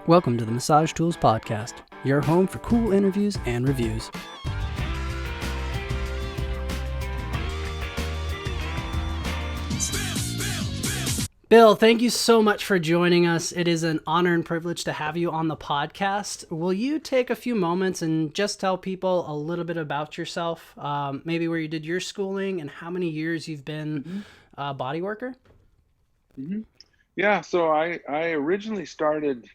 Welcome to the Massage Tools Podcast, your home for cool interviews and reviews. Bill, thank you so much for joining us. It is an honor and privilege to have you on the podcast. Will you take a few moments and just tell people a little bit about yourself, maybe where you did your schooling and how many years you've been a bodyworker? Yeah, so I originally started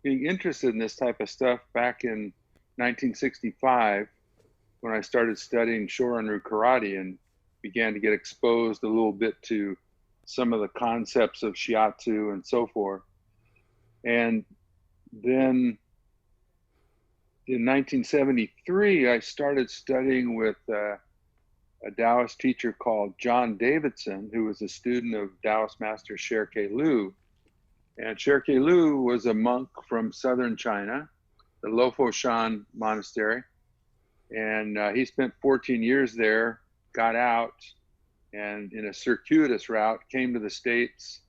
being interested in this type of stuff back in 1965 when I started studying Shorin-ryu karate and began to get exposed a little bit to some of the concepts of shiatsu and so forth. And then in 1973, I started studying with a Taoist teacher called John Davidson, who was a student of Taoist master Sherke Lu. And Sherke Lu was a monk from southern China, the Lofoshan monastery. And he spent 14 years there, got out, and in a circuitous route came to the States.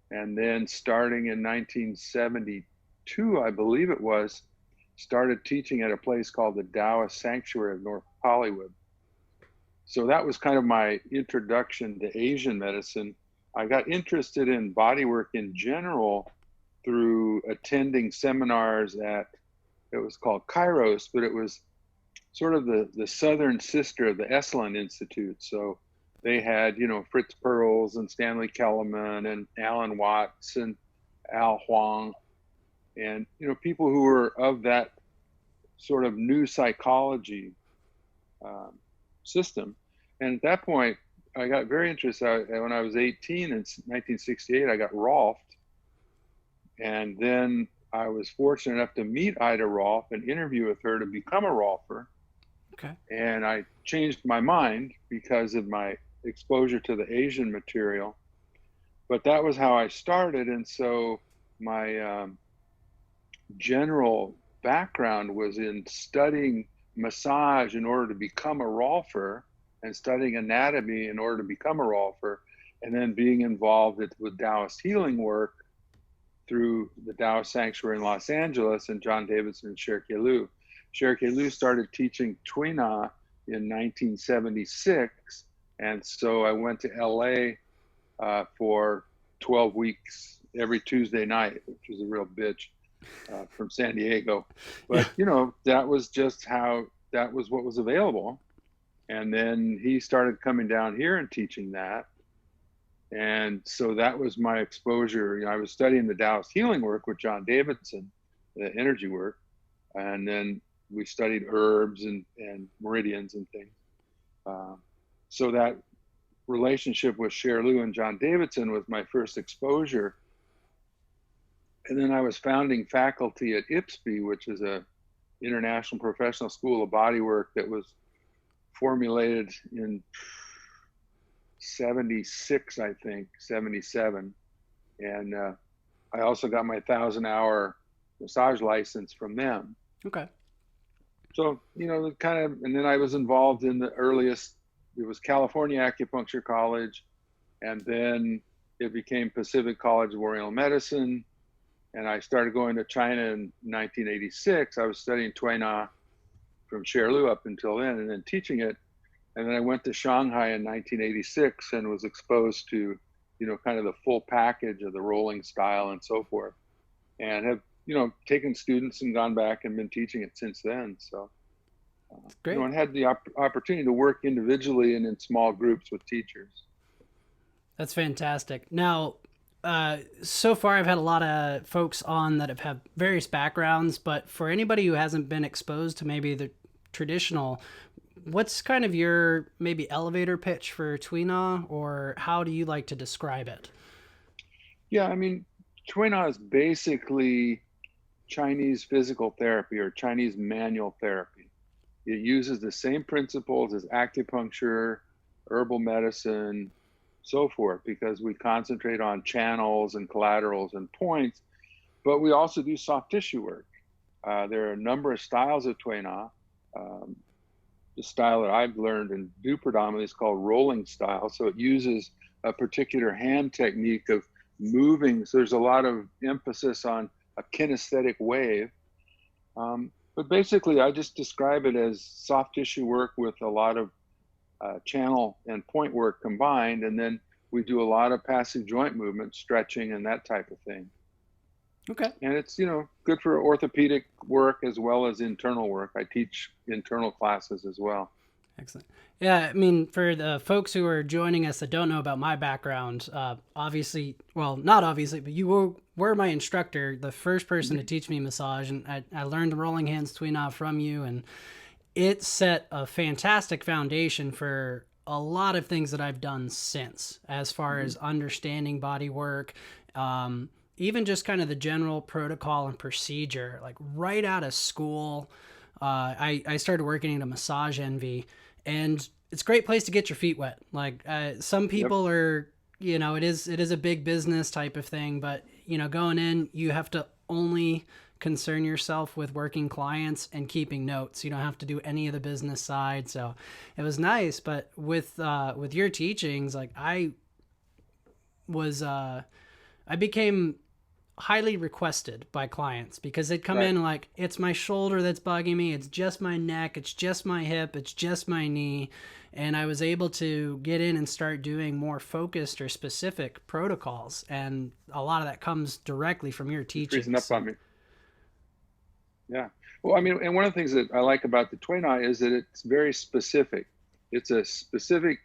And then starting in 1972, I believe it was, started teaching at a place called the Taoist Sanctuary of North Hollywood. So that was kind of my introduction to Asian medicine. I got interested in bodywork in general through attending seminars at, it was called Kairos, but it was sort of the southern sister of the Esalen Institute. So they had, Fritz Perls and Stanley Kellerman and Alan Watts and Al Huang and, people who were of that sort of new psychology system. And at that point, I got very interested. When I was 18 in 1968, I got Rolfed. And then I was fortunate enough to meet Ida Rolf and interview with her to become a Rolfer. Okay. And I changed my mind because of my exposure to the Asian material. But that was how I started. And so my general background was in studying massage in order to become a Rolfer, and studying anatomy in order to become a Rolfer, and then being involved with Taoist healing work through the Taoist Sanctuary in Los Angeles and John Davidson and Sherke Lu. Sherke Lu started teaching Tuina in 1976, and so I went to LA for 12 weeks every Tuesday night, which was a real bitch from San Diego. But, that was just that was what was available. And then he started coming down here and teaching that. And so that was my exposure. I was studying the Taoist healing work with John Davidson, the energy work. And then we studied herbs and meridians and things. So that relationship with Sher Lu and John Davidson was my first exposure. And then I was founding faculty at IPSB, which is a international professional school of bodywork that was formulated in 76, I think, 77. And I also got my 1,000-hour massage license from them. Okay. So, and then I was involved in the earliest, it was California Acupuncture College, and then it became Pacific College of Oriental Medicine. And I started going to China in 1986. I was studying Tuina from Sher Lu up until then, and then teaching it. And then I went to Shanghai in 1986 and was exposed to, kind of the full package of the rolling style and so forth, and have, taken students and gone back and been teaching it since then. So, great. And had the opportunity to work individually and in small groups with teachers. That's fantastic. Now, so far I've had a lot of folks on that have had various backgrounds, but for anybody who hasn't been exposed to maybe the traditional, what's kind of your maybe elevator pitch for Tuina, or how do you like to describe it? Yeah, Tuina is basically Chinese physical therapy or Chinese manual therapy. It uses the same principles as acupuncture, herbal medicine, so forth, because we concentrate on channels and collaterals and points, but we also do soft tissue work. There are a number of styles of Tuina. The style that I've learned and do predominantly is called rolling style. So it uses a particular hand technique of moving. So there's a lot of emphasis on a kinesthetic wave. But basically, I just describe it as soft tissue work with a lot of channel and point work combined. And then we do a lot of passive joint movement, stretching, and that type of thing. Okay. And it's, good for orthopedic work as well as internal work. I teach internal classes as well. Excellent. Yeah, I mean, for the folks who are joining us that don't know about my background, obviously, well, not obviously, but you were my instructor, the first person to teach me massage, and I learned the rolling hands Tuina from you, and it set a fantastic foundation for a lot of things that I've done since, as far as understanding body work, even just kind of the general protocol and procedure. Like right out of school, I started working at a massage envy, and it's a great place to get your feet wet. Like some people are, it is a big business type of thing, but going in, you have to only concern yourself with working clients and keeping notes. You don't have to do any of the business side. So it was nice, but with your teachings, like I became highly requested by clients because they'd come in like, it's my shoulder that's bugging me, it's just my neck, it's just my hip, it's just my knee. And I was able to get in and start doing more focused or specific protocols, and a lot of that comes directly from your teaching. Freezing up on me. Yeah. Well, I mean, and one of the things that I like about the Tuina is that it's very specific. It's a specific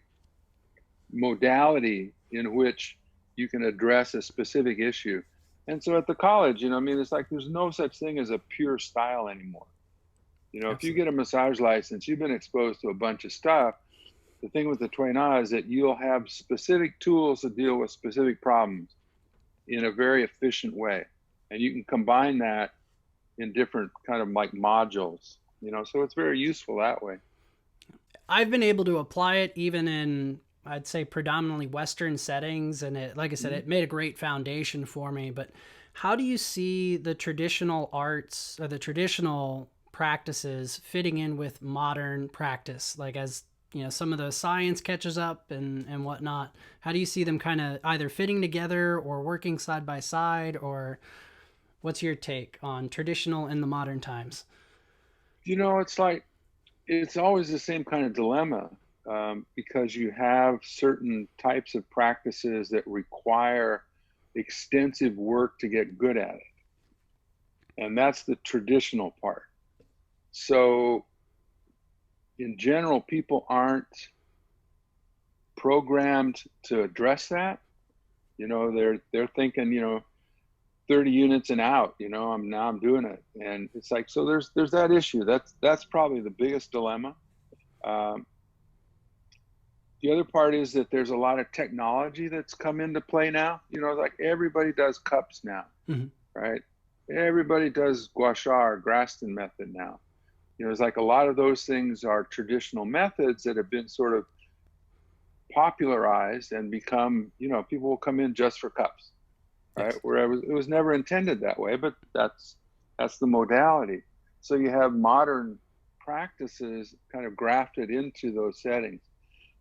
modality in which you can address a specific issue. And so at the college, it's like there's no such thing as a pure style anymore. If you get a massage license, you've been exposed to a bunch of stuff. The thing with the Tuina is that you'll have specific tools to deal with specific problems in a very efficient way. And you can combine that in different kind of like modules, so it's very useful that way. I've been able to apply it even in, I'd say, predominantly Western settings. And it, like I said, it made a great foundation for me. But how do you see the traditional arts or the traditional practices fitting in with modern practice? Like as, some of the science catches up and whatnot, how do you see them kind of either fitting together or working side by side? Or what's your take on traditional in the modern times? It's like, it's always the same kind of dilemma. Because you have certain types of practices that require extensive work to get good at it. And that's the traditional part. So in general, people aren't programmed to address that. They're thinking, 30 units and out, I'm doing it. And it's like, so there's that issue. That's probably the biggest dilemma. The other part is that there's a lot of technology that's come into play now. Like everybody does cups now, right? Everybody does gua sha or Graston method now. It's like a lot of those things are traditional methods that have been sort of popularized and become, people will come in just for cups, right? Yes. Where it was never intended that way, but that's the modality. So you have modern practices kind of grafted into those settings.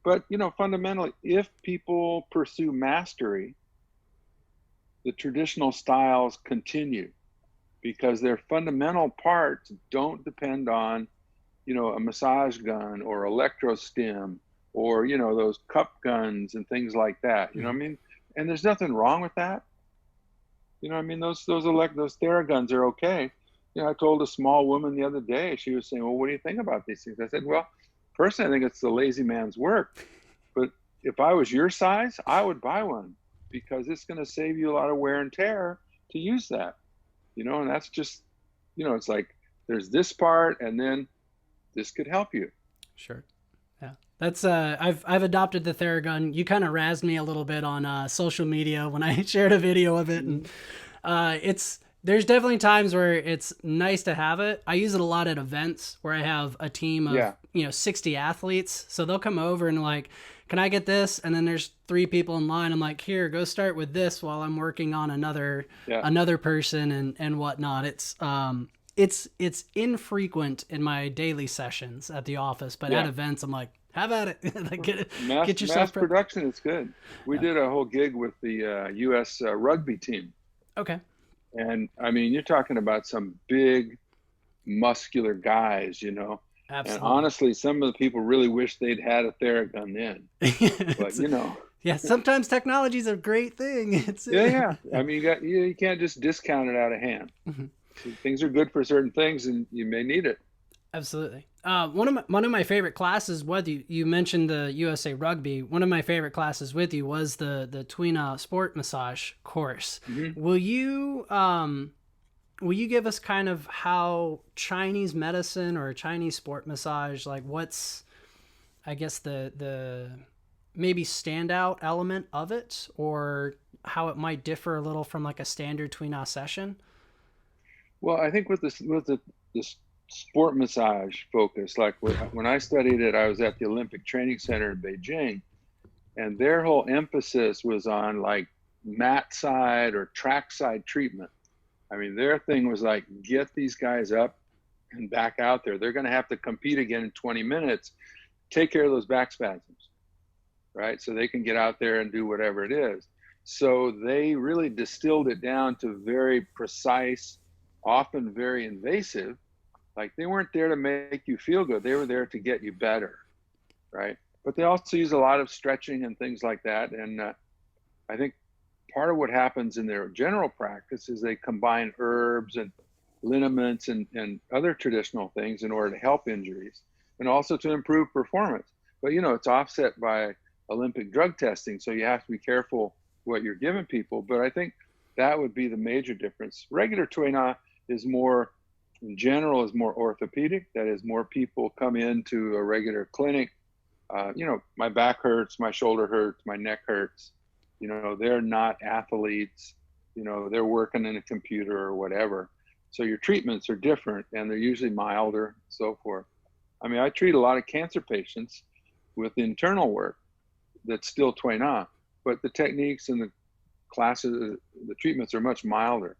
But, fundamentally, if people pursue mastery, the traditional styles continue because their fundamental parts don't depend on, a massage gun or electrostim or, those cup guns and things like that. You know what I mean? And there's nothing wrong with that. Those Theraguns are okay. I told a small woman the other day, she was saying, well, what do you think about these things? I said, well, personally, I think it's the lazy man's work. But if I was your size, I would buy one because it's going to save you a lot of wear and tear to use that. And that's just, it's like there's this part and then this could help you. Sure. Yeah. That's I've adopted the Theragun. You kind of razzed me a little bit on social media when I shared a video of it, and there's definitely times where it's nice to have it. I use it a lot at events where I have a team of 60 athletes, so they'll come over and like, can I get this? And then there's 3 people in line. I'm like, here, go start with this while I'm working on another person and whatnot. It's infrequent in my daily sessions at the office, but at events I'm like, Have at it. Like Mass get mass yourself prepped. production is good. We Yeah. did a whole gig with the U.S. Rugby team, Okay. and I mean, you're talking about some big, muscular guys, you know. And Absolutely. honestly, some of the people really wish they'd had a Theragun then. But It's, you know, yeah, sometimes technology is a great thing. It's yeah, yeah. I mean, you can't just discount it out of hand. So things are good for certain things, and you may need it. absolutely. One of my favorite classes. What you mentioned the USA Rugby. One of my favorite classes with you was the Tuina sport massage course. Hmm. Will you will you give us kind of how Chinese medicine or Chinese sport massage, like what's I guess the maybe standout element of it, or how it might differ a little from like a standard Tuina session? Well, I think with this sport massage focus, like when I studied it, I was at the Olympic Training Center in Beijing, and their whole emphasis was on like mat side or track side treatment. I mean, their thing was like, get these guys up and back out there. They're going to have to compete again in 20 minutes. Take care of those back spasms, right? So they can get out there and do whatever it is. So they really distilled it down to very precise, often very invasive. Like they weren't there to make you feel good, they were there to get you better, right? But they also use a lot of stretching and things like that. And I think part of what happens in their general practice is they combine herbs and liniments and other traditional things in order to help injuries and also to improve performance. But you know, it's offset by Olympic drug testing, so you have to be careful what you're giving people. But I think that would be the major difference. Regular Tuina is more, in general, is more orthopedic. That is, more people come into a regular clinic. You know, my back hurts, my shoulder hurts, my neck hurts. You know, they're not athletes. You know, they're working in a computer or whatever. So your treatments are different, and they're usually milder, and so forth. I mean, I treat a lot of cancer patients with internal work that's still Tuina, but the techniques and the classes, the treatments are much milder.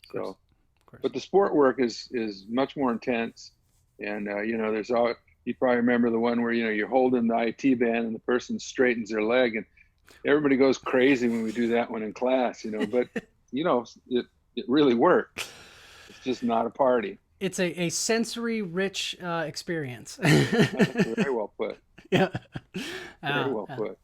Of course, So, of course. but the sport work is much more intense, and you know, there's all. You probably remember the one where you know you're holding the IT band and the person straightens their leg, and everybody goes crazy when we do that one in class. You know, but you know, it really works. It's just not a party. It's a sensory rich experience. Very well put. Yeah. Very well put.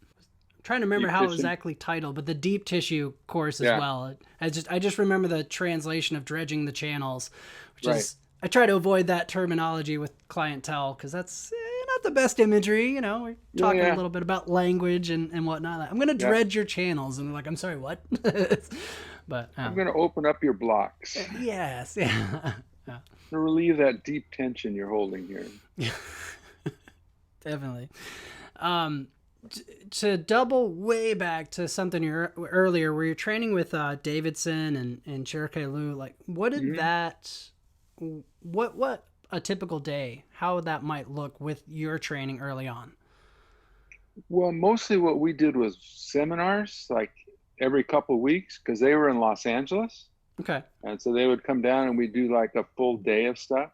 Trying to remember Deep how it was tissue. exactly titled, but the deep tissue course as Yeah. well. I just remember the translation of dredging the channels, which Right. is I try to avoid that terminology with clientele because that's not the best imagery. You know, we're Yeah. talking a Yeah. little bit about language and whatnot. I'm going to Yeah. dredge your channels, and we're like, I'm sorry, what? But I'm going to open up your blocks yes, yeah, yeah, to relieve that deep tension you're holding here. definitely. Um, to double way back to something you earlier where you're training with Davidson and Cherokee Lou, like what did Hmm. that what a typical day, how that might look with your training early on? Well, mostly what we did was seminars, like every couple of weeks, because they were in Los Angeles, Okay. and so they would come down and we do like a full day of stuff.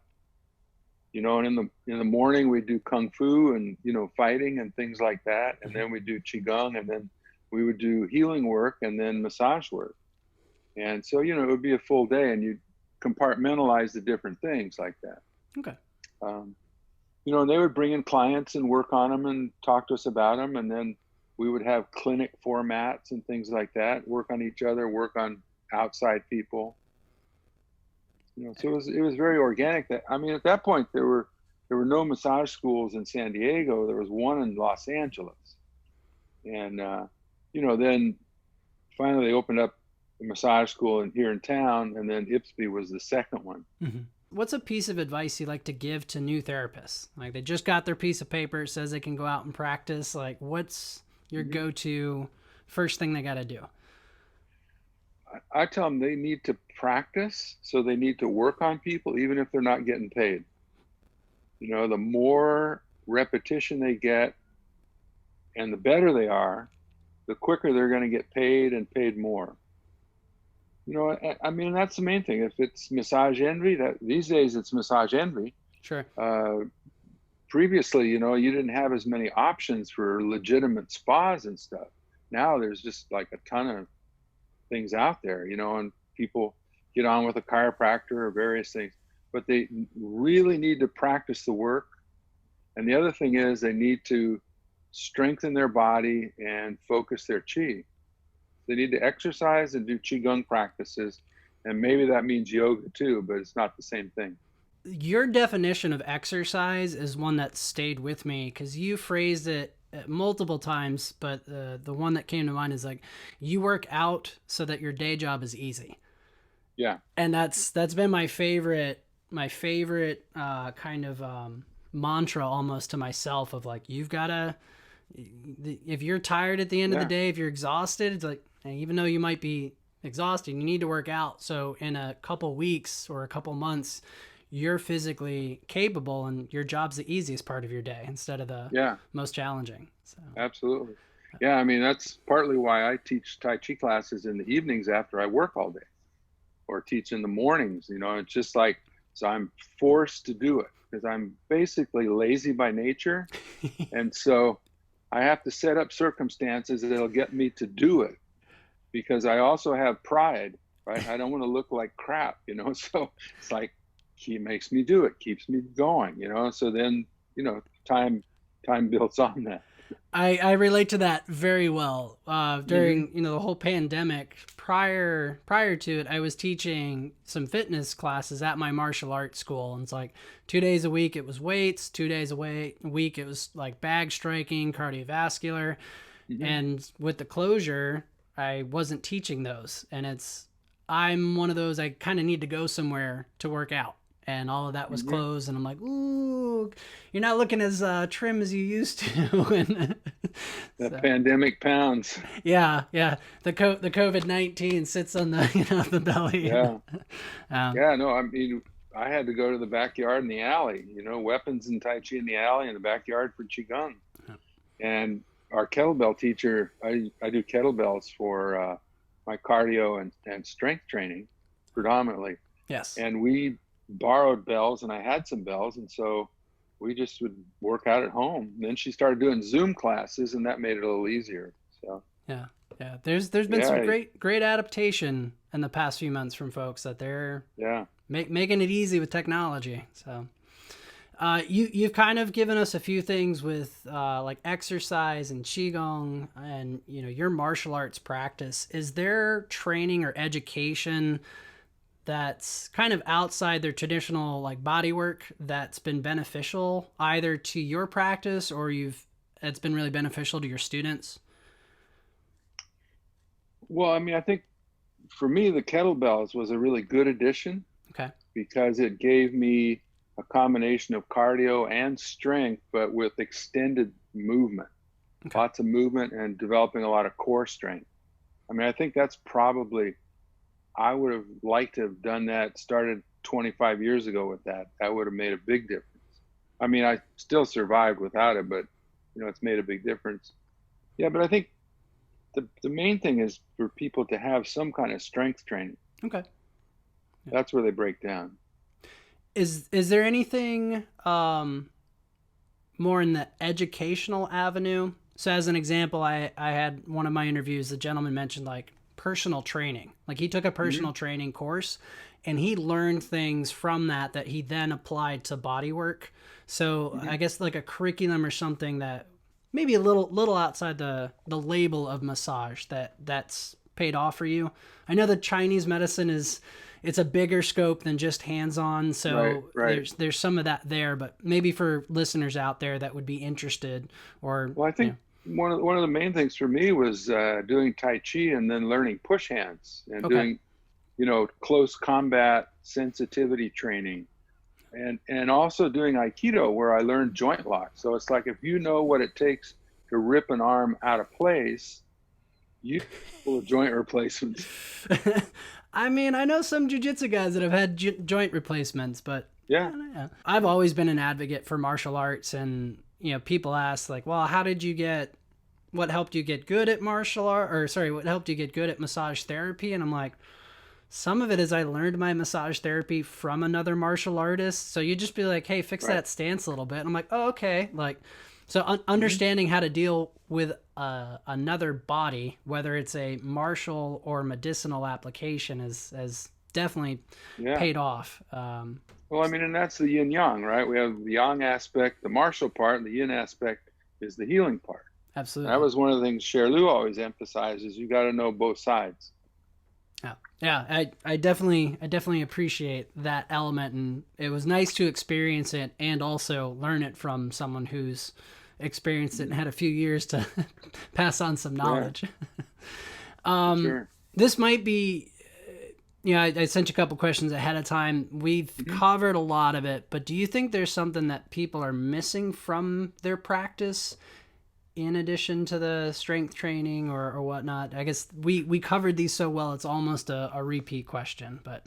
You know, and in the morning we do kung fu and you know fighting and things like that, and then we do qigong, and then we would do healing work and then massage work. And so you know it would be a full day, and you compartmentalize the different things like that. Okay. Um, you know, and they would bring in clients and work on them and talk to us about them, and then we would have clinic formats and things like that. Work on each other, work on outside people. You know, so it was very organic. That I mean, at that point there were no massage schools in San Diego. There was one in Los Angeles, and you know, then finally they opened up a massage school here in town, and then IPSB was the second one. Mm-hmm. What's a piece of advice you like to give to new therapists? Like they just got their piece of paper, it says they can go out and practice. Like what's your Mhm. go-to first thing they got to do? I tell them they need to practice, so they need to work on people, even if they're not getting paid. You know, the more repetition they get and the better they are, the quicker they're going to get paid and paid more. You know, I mean, that's the main thing. If it's massage envy, that these days it's massage envy. Sure. Uh, previously, you didn't have as many options for legitimate spas and stuff. Now there's just like a ton of things out there, and people get on with a chiropractor or various things, but they really need to practice the work. And the other thing is they need to strengthen their body and focus their chi. They need to exercise and do qigong practices, and maybe that means yoga too, but it's not the same thing. Your definition of exercise is one that stayed with me because you phrased it multiple times, but the one that came to mind is like, you work out so that your day job is easy. Yeah. And that's been my favorite kind of mantra almost to myself of like, you've got to, if you're tired at the end of the day, if you're exhausted, it's like, even though you might be exhausted, you need to work out. So in a couple weeks or a couple months, you're physically capable and your job's the easiest part of your day instead of the most challenging. So Absolutely. Yeah, I mean, that's partly why I teach Tai Chi classes in the evenings after I work all day, or teach in the mornings. It's just like, so I'm forced to do it because I'm basically lazy by nature. And so I have to set up circumstances that'll get me to do it, because I also have pride, right? I don't want to look like crap, so it's like, he makes me do it, keeps me going, so then, time builds on that. I relate to that very well. During the whole pandemic, prior to it, I was teaching some fitness classes at my martial arts school, and it's like 2 days a week it was weights, 2 days a week it was like bag striking, cardiovascular, and with the closure, I wasn't teaching those, and I'm one of those, I kind of need to go somewhere to work out. And all of that was closed, and I'm like, ooh, you're not looking as trim as you used to. And that pandemic pounds. Yeah. The COVID-19 sits on the the belly. Yeah. No, I mean, I had to go to the backyard and the alley. Weapons and Tai Chi in the alley and the backyard for qigong. And our kettlebell teacher, I do kettlebells for my cardio and strength training predominantly. Yes. And we borrowed bells, and I had some bells, and so we just would work out at home. And then she started doing Zoom classes, and that made it a little easier. So yeah. There's been some great adaptation in the past few months from folks that they're making it easy with technology. So you've kind of given us a few things with like exercise and qigong and your martial arts practice. Is there training or education that's kind of outside their traditional like body work that's been beneficial either to your practice or it's been really beneficial to your students? Well, I mean, I think for me, the kettlebells was a really good addition. Okay. Because it gave me a combination of cardio and strength, but with extended movement, lots of movement and developing a lot of core strength. I mean, I think that's probably, I would have liked to have done that, started 25 years ago with that. That would have made a big difference. I mean, I still survived without it, but it's made a big difference. Yeah, but I think the main thing is for people to have some kind of strength training. Okay. Yeah. That's where they break down. Is there anything more in the educational avenue? So as an example, I had one of my interviews, the gentleman mentioned like personal training. Like he took a personal training course and he learned things from that he then applied to body work. So I guess like a curriculum or something that maybe a little outside the label of massage that's paid off for you. I know that Chinese medicine it's a bigger scope than just hands-on. So right. There's some of that there, but maybe for listeners out there that would be interested or. Well, I think one of the main things for me was doing Tai Chi and then learning push hands and doing, close combat sensitivity training and also doing Aikido where I learned joint lock. So it's like, if you know what it takes to rip an arm out of place, you pull joint replacements. I mean, I know some jiu-jitsu guys that have had joint replacements, but yeah, I've always been an advocate for martial arts. And, people ask like, well, what helped you get good at martial art? Or sorry, what helped you get good at massage therapy? And I'm like, some of it is I learned my massage therapy from another martial artist. So you just be like, hey, fix Right. that stance a little bit. And I'm like, oh, okay. Like, so Hmm. understanding how to deal with another body, whether it's a martial or medicinal application, has definitely Yeah. paid off. Well, I mean, and that's the yin yang, right? We have the yang aspect, the martial part, and the yin aspect is the healing part. And that Absolutely. was one of the things Cher Lu always emphasizes. You got to know both sides. Yeah, yeah, I definitely appreciate that element, and it was nice to experience it and also learn it from someone who's experienced it and Mhm. had a few years to pass on some Yeah, knowledge. for sure. This might be, I sent you a couple questions ahead of time. We've Hmm. covered a lot of it, but do you think there's something that people are missing from their practice in addition to the strength training or whatnot? I guess we covered these so well, it's almost a repeat question, but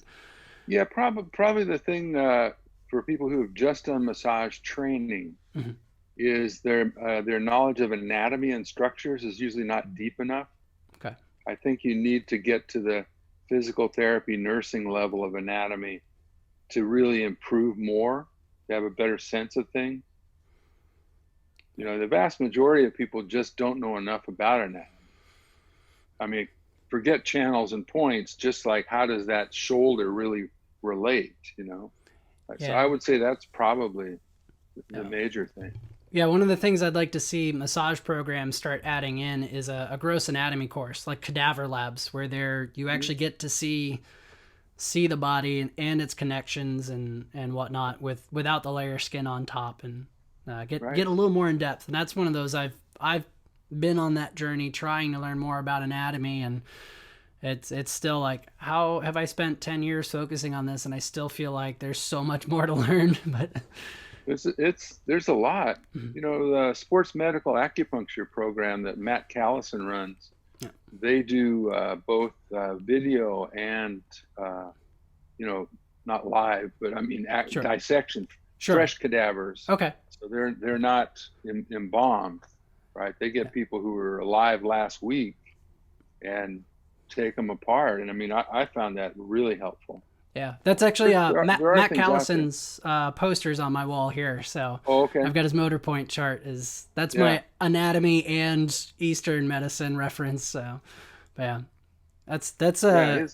Yeah, probably the thing for people who have just done massage training mhm. is their knowledge of anatomy and structures is usually not deep enough. Okay. I think you need to get to the physical therapy nursing level of anatomy to really improve more, to have a better sense of things. You know, the vast majority of people just don't know enough about anatomy. I mean, forget channels and points, just like how does that shoulder really relate, you know? So Yeah. I would say that's probably the Yeah. major thing. Yeah, one of the things I'd like to see massage programs start adding in is a gross anatomy course, like cadaver labs, where you Mhm. actually get to see the body and its connections and whatnot without the layer skin on top, and get Right. a little more in depth. And that's one of those I've been on that journey trying to learn more about anatomy, and it's still like, how have I spent 10 years focusing on this and I still feel like there's so much more to learn. But There's a lot. You know, the sports medical acupuncture program that Matt Callison runs, yeah, they do both video and uh, you know, not live, but I mean sure, dissection, sure, fresh cadavers. okay, So they're not embalmed, right? They yeah. get people who were alive last week and take them apart. And I mean, I found that really helpful. Yeah, that's actually There are Matt things out there. Callison's posters on my wall here. So Oh, okay. I've got his motor point chart. Is That's Yeah. my anatomy and Eastern medicine reference. So, but yeah, that's Yeah.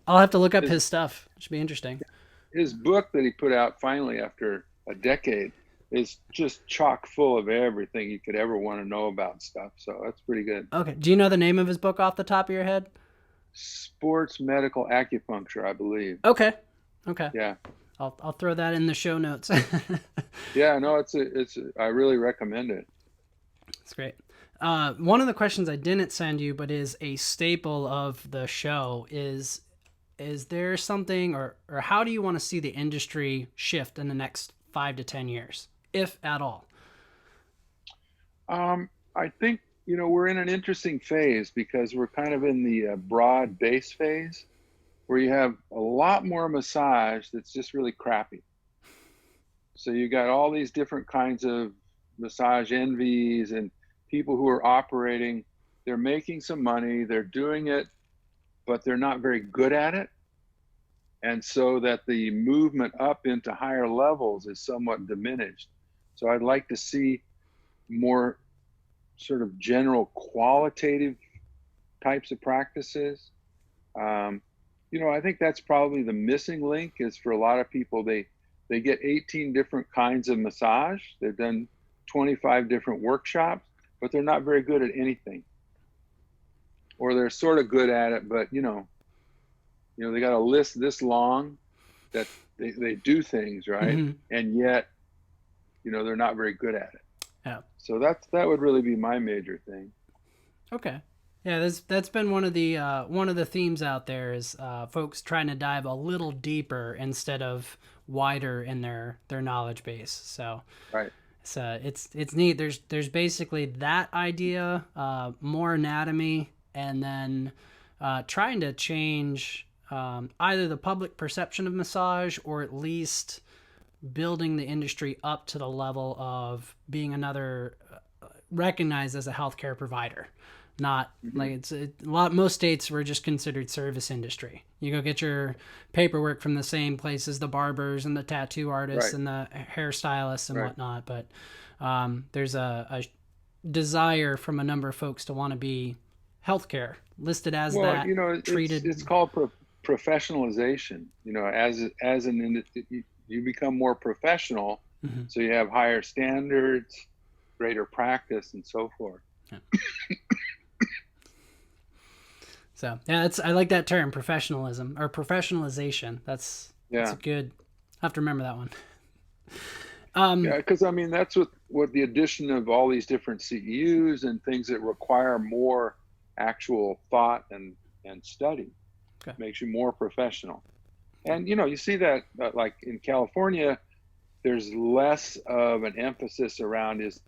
I'll have to look up His his stuff. It should be interesting. his book that he put out finally after a decade is just chock full of everything you could ever want to know about stuff. So that's pretty good. Okay, do you know the name of his book off the top of your head? Sports medical acupuncture, I believe. Okay, okay, Yeah. I'll throw that in the show notes. Yeah, no, I really recommend it. That's great. One of the questions I didn't send you, but is a staple of the show, is there something, or how do you want to see the industry shift in the next 5 to 10 years, if at all? I think, you know, we're in an interesting phase because we're kind of in the broad base phase where you have a lot more massage that's just really crappy. So you got all these different kinds of massage envies and people who are operating. They're making some money, they're doing it, but they're not very good at it. And so that the movement up into higher levels is somewhat diminished. So I'd like to see more sort of general qualitative types of practices. Um, you know, I think that's probably the missing link is for a lot of people, they get 18 different kinds of massage. They've done 25 different workshops, but they're not very good at anything. Or they're sort of good at it, but they got a list this long that they do things, right? Mm-hmm. And yet, they're not very good at it. Yeah. So that would really be my major thing. Okay. Yeah, that's been one of the themes out there is folks trying to dive a little deeper instead of wider in their knowledge base. So Right. it's neat. There's basically that idea, more anatomy, and then trying to change either the public perception of massage or at least building the industry up to the level of being another recognized as a healthcare provider. Not like most states were just considered service industry. You go get your paperwork from the same places, the barbers and the tattoo artists and the hairstylists and whatnot. But there's a desire from a number of folks to want to be healthcare listed as that. Treated. It's called professionalization. You become more professional, so you have higher standards, greater practice, and so forth. Yeah. So yeah, I like that term, professionalism or professionalization. That's a good. I have to remember that one. Because that's what the addition of all these different CEUs and things that require more actual thought and study makes you more professional. And you see that like in California, there's less of an emphasis around is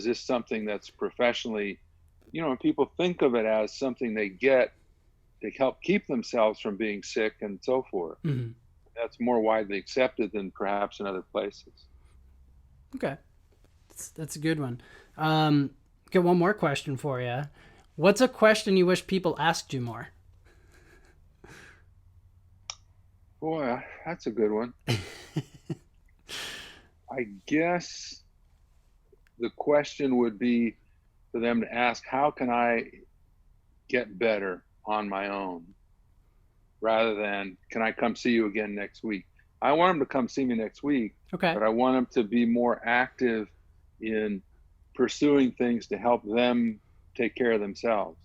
this something that's professionally, and people think of it as something they get to help keep themselves from being sick and so forth. Mm-hmm. That's more widely accepted than perhaps in other places. Okay. That's a good one. Got one more question for you. What's a question you wish people asked you more? Boy, that's a good one. I guess the question would be for them to ask, how can I get better on my own? Rather than, can I come see you again next week? I want them to come see me next week, but I want them to be more active in pursuing things to help them take care of themselves.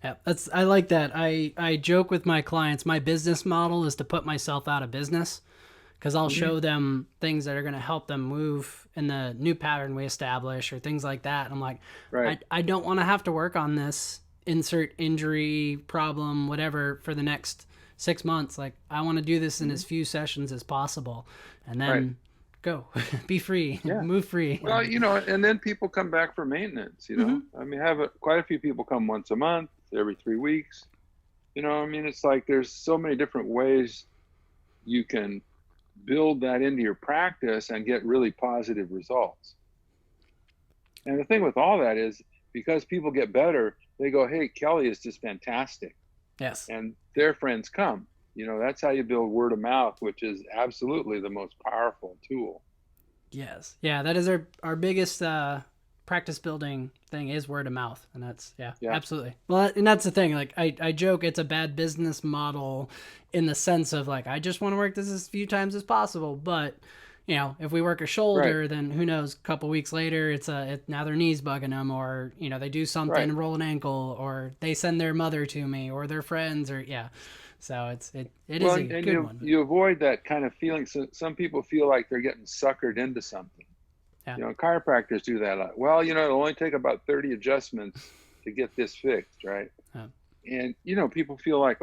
Yeah, I like that. I joke with my clients, my business model is to put myself out of business because I'll show them things that are going to help them move in the new pattern we establish or things like that. And I'm like, I don't want to have to work on this insert injury problem, whatever, for the next 6 months. Like, I want to do this in as few sessions as possible and then go be free, move free. Well, and then people come back for maintenance, quite a few people come once a month, every 3 weeks, it's like, there's so many different ways you can build that into your practice and get really positive results. And the thing with all that is, because people get better, they go, hey, Kelly is just fantastic. Yes. And their friends come. That's how you build word of mouth, which is absolutely the most powerful tool. Yes. Yeah, that is our biggest practice building thing is word of mouth. And that's, absolutely. Well, and that's the thing. Like, I joke it's a bad business model in the sense of, like, I just want to work this as few times as possible. But, if we work a shoulder, then who knows, a couple weeks later, now their knee's bugging them, or, they do something, roll an ankle, or they send their mother to me or their friends, or, So it is a good one. You avoid that kind of feeling. So some people feel like they're getting suckered into something. Yeah. Chiropractors do that a lot. Well, it'll only take about 30 adjustments to get this fixed, right? Yeah. And, people feel like,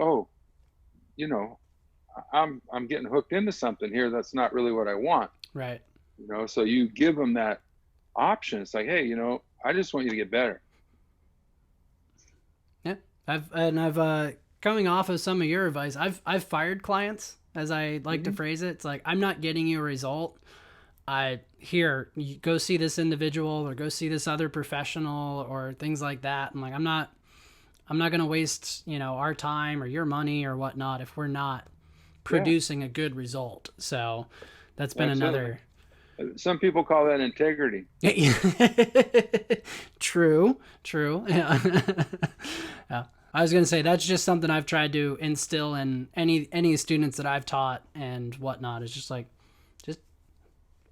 I'm getting hooked into something here that's not really what I want. Right. So you give them that option. It's like, hey, I just want you to get better. Yeah. I've coming off of some of your advice, I've fired clients, as I like to phrase it. It's like, I'm not getting you a result. You go see this individual or go see this other professional or things like that. I'm like, I'm not going to waste, our time or your money or whatnot if we're not producing a good result. So that's been another. Some people call that integrity. True. Yeah. Yeah. I was going to say, that's just something I've tried to instill in any students that I've taught and whatnot. It's just like, just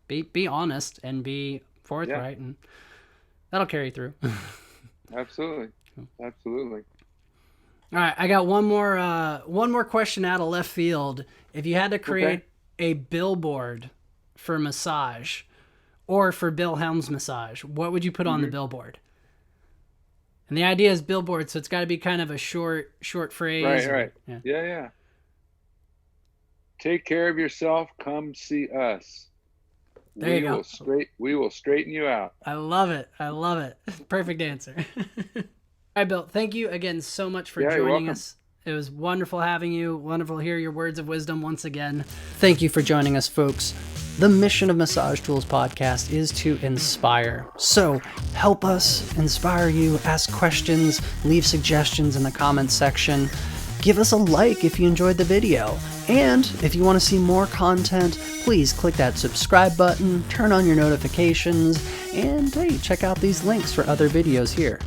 be honest and be forthright, and that'll carry through. Absolutely. All right, I got one more question out of left field. If you had to create a billboard for massage or for Bill Helm's massage, what would you put on the billboard? And the idea is billboard, so it's got to be kind of a short phrase. Right. Yeah. Take care of yourself. Come see us. There you go. We will straighten you out. I love it. Perfect answer. All right, Bill. Thank you again so much for joining us. It was wonderful having you. Wonderful to hear your words of wisdom once again. Thank you for joining us, folks. The mission of Massage Tools Podcast is to inspire. So help us inspire you. Ask questions, leave suggestions in the comments section. Give us a like if you enjoyed the video. And if you want to see more content, please click that subscribe button, turn on your notifications, and hey, check out these links for other videos here.